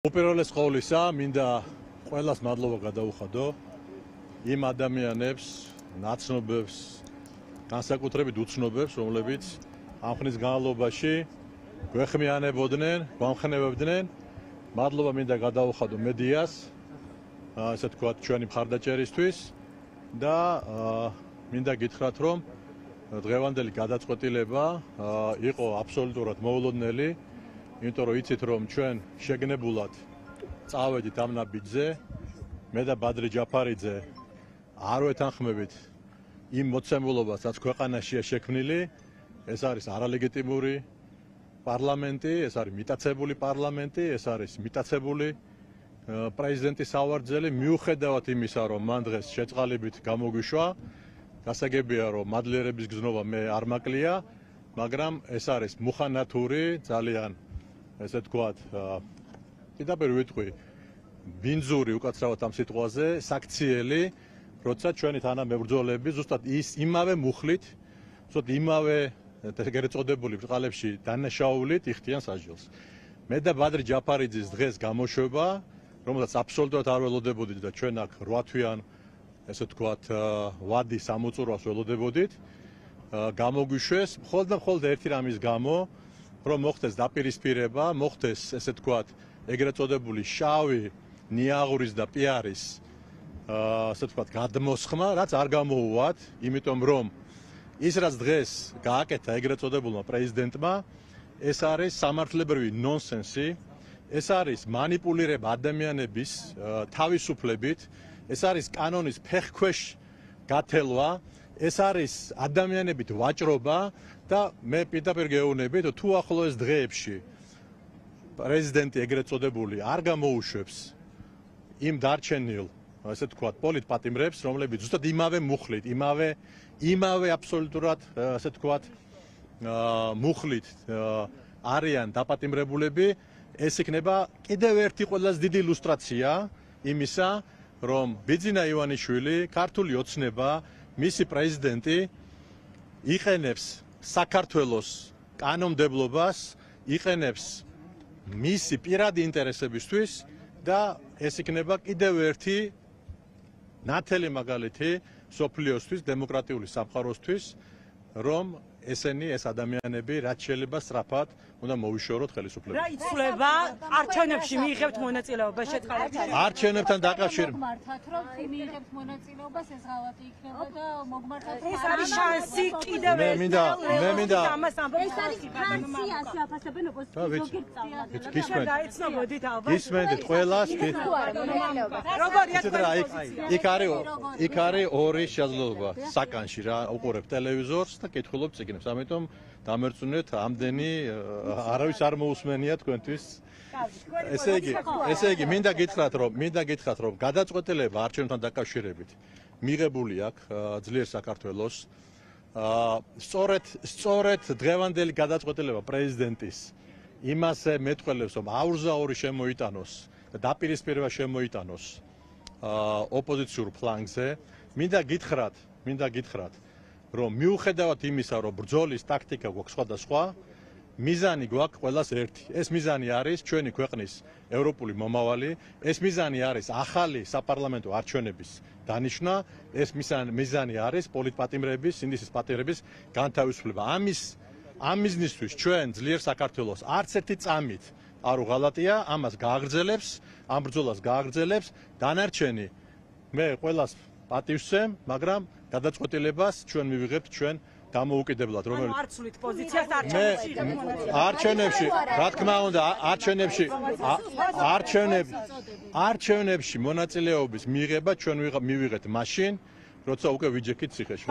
უპირველეს ყოვლისა, მინდა ყველას მადლობა გადაუხადო იმ ადამიანებს, ნაცნობებს, განსაკუთრებით უცნობებს, რომლებიც ამ ხნის განმავლობაში გვეხმიანებოდნენ, გვამხნევებდნენ. მადლობა მინდა გადაუხადო მედიას, ასე თქვათ, ჩვენი მხარდაჭერისთვის და მინდა გითხრათ, რომ დღევანდელი გადაწყვეტილება იყო აბსოლუტურად მოულოდნელი. იმიტომ რომ იცით რომ ჩვენ შეგნებულად წავედით ამ ნაბიჯზე, მე და ბადრი ჯაფარიძე არ ვეთანხმებით იმ მოცემულობას, რაც ქვეყანაშია შექმნილი. ეს არის არალეგიტიმური პარლამენტი, ეს არის მიტაცებული პარლამენტი, ეს არის მიტაცებული პრეზიდენტის სავარძელი. მიუხედავად იმისა, რომ მან დღეს შეწყალებით გამოგვიშვა, გასაგებია რომ მადლიერების გზნობა მე არ მაკლია, მაგრამ ეს არის მუხანათური, ძალიან ესე თქვათ, პირდაპირ ვიტყვი, ბინძური უკაცრავად ამ სიტყვაზე, საქციელი, როცა ჩვენი თანამებრძოლები ზუსტად იმავე მუხლით, ზუსტად იმავე ეგრეთ წოდებული ბრწყალებში დანაშაულით იხდიან სასჯელს. მე და ბადრი ჯაფარიძის დღეს გამოშვება, რომელსაც აბსოლუტურად არ ველოდებოდით და ჩვენ აქ 8 თვიან, ესე თქვათ, ვადის ამოწურვას ველოდებოდით, გამოგვიშვეს მხოლოდ და მხოლოდ ერთი რამის გამო, რომ მოხდეს დაპირისპირება, მოხდეს ესე თქვათ, ეგრეთ წოდებული შავი ნიაღურის და პიარის ასე თქვათ, გადმოსხმა, რაც არ გამოუვათ, იმიტომ რომ ის რაც დღეს გააკეთა ეგრეთ წოდებულმა პრეზიდენტმა, ეს არის სამართლებრივი ნონსენსი, ეს არის მანიპულირება ადამიანების თავისუფლებით, ეს არის კანონის ფეხქვეშ გათელვა, ეს არის ადამიანებით ვაჭრობა და მე პირდაპირ გეუბნებით, თუ ახლოეს დღეებში პრეზიდენტი ეგრეთ წოდებული არ გამოუშვებს იმ დარჩენილ, ასე თქვათ, პოლიტპატიმრებს, რომლებიც ზუსტად იმავე მუხლით, იმავე აბსოლუტურად, ასე თქვათ, მუხლით არიან დაპატიმრებულები, ეს იქნება კიდევ ერთი ყველაზე დიდი ილუსტრაცია იმისა, რომ ბიძინა ივანიშვილი, ქართული ოცნება, მისი პრეზიდენტი იყენებს საქართველოს კანონმდებლობას, იყენებს მისი პირადი ინტერესებისთვის და ეს იქნება კიდევ ერთი ნათელი მაგალითი სოფლიოსთვის, დემოკრატიული სამყაროსთვის, რომ ესენი ეს ადამიანები რაც შეიძლება სწრაფად უნდა მოვიშოროთ ხელისუფლებას. რა იცვლება არჩევნებში მიიღებთ მონაწილეობას შეწყალებში? არჩევნებთან დაკავშირებით მართათ რომ მიიღებთ მონაწილეობას ეს ღალატი იქნება და მოგმართათ ეს არის შანსი კიდევ მე მინდა ამას ამბობთ. ეს არის შანსი ასე აფასებენ ოპოზიციის ზოგიერთ გისმენთ დაიცნობოდით ალბათ. გისმენთ ყველას როგორია იქ არის ორი შესაძლებლობა საკანში რა უყურებ ტელევიზორს და კითხულობ წიგნებს. ამიტომ დამერწმუნეთ ამდენი არავის არ მოусმენია თქვენთვის. ესე იგი მინდა გითხრათ რომ გადაწყვეტილება არჩევნებთან დაკავშირებით მიღებული აქვს ძლიერ საქართველოს. სწორედ დღევანდელი გადაწყვეტილება პრეზიდენტის იმასე მეტყველებს რომ აურზაური შემოიტანოს და დაპირისპირება შემოიტანოს ოპოზიციურ ფლანგზე. მინდა გითხრათ რომ მიუხედავად იმისა, რომ ბრძოლის ტაქტიკა გვაქვს სხვადასხვა, მიზანი გვაქვს ყველას ერთი. ეს მიზანი არის ჩვენი ქვეყნის ევროპული მომავალი, ეს მიზანი არის ახალი საპარლამენტო არჩევნების დანიშვნა, ეს მიზანი არის პოლიტპატიმრების, სინდისის პატიმრების განთავისუფლება. ამ მიზნისთვის ჩვენ ძლიერ საქართველოს არც ერთი წამით არ უღალატია, ამას გააგრძელებს, ამ ბრძოლას გააგრძელებს. დანარჩენი მე ყველას პატივსცემ, მაგრამ გადაწყვეტილებას ჩვენ მივიღებთ ჩვენ დამოუკიდებლად, რომელიც არ ცვლით პოზიციას არჩევნებში, რა თქმა უნდა, არჩევნებში მონაწილეობის მიღება ჩვენ მივიღეთ მაშინ, როცა უკვე ვიჯექით ციხეში.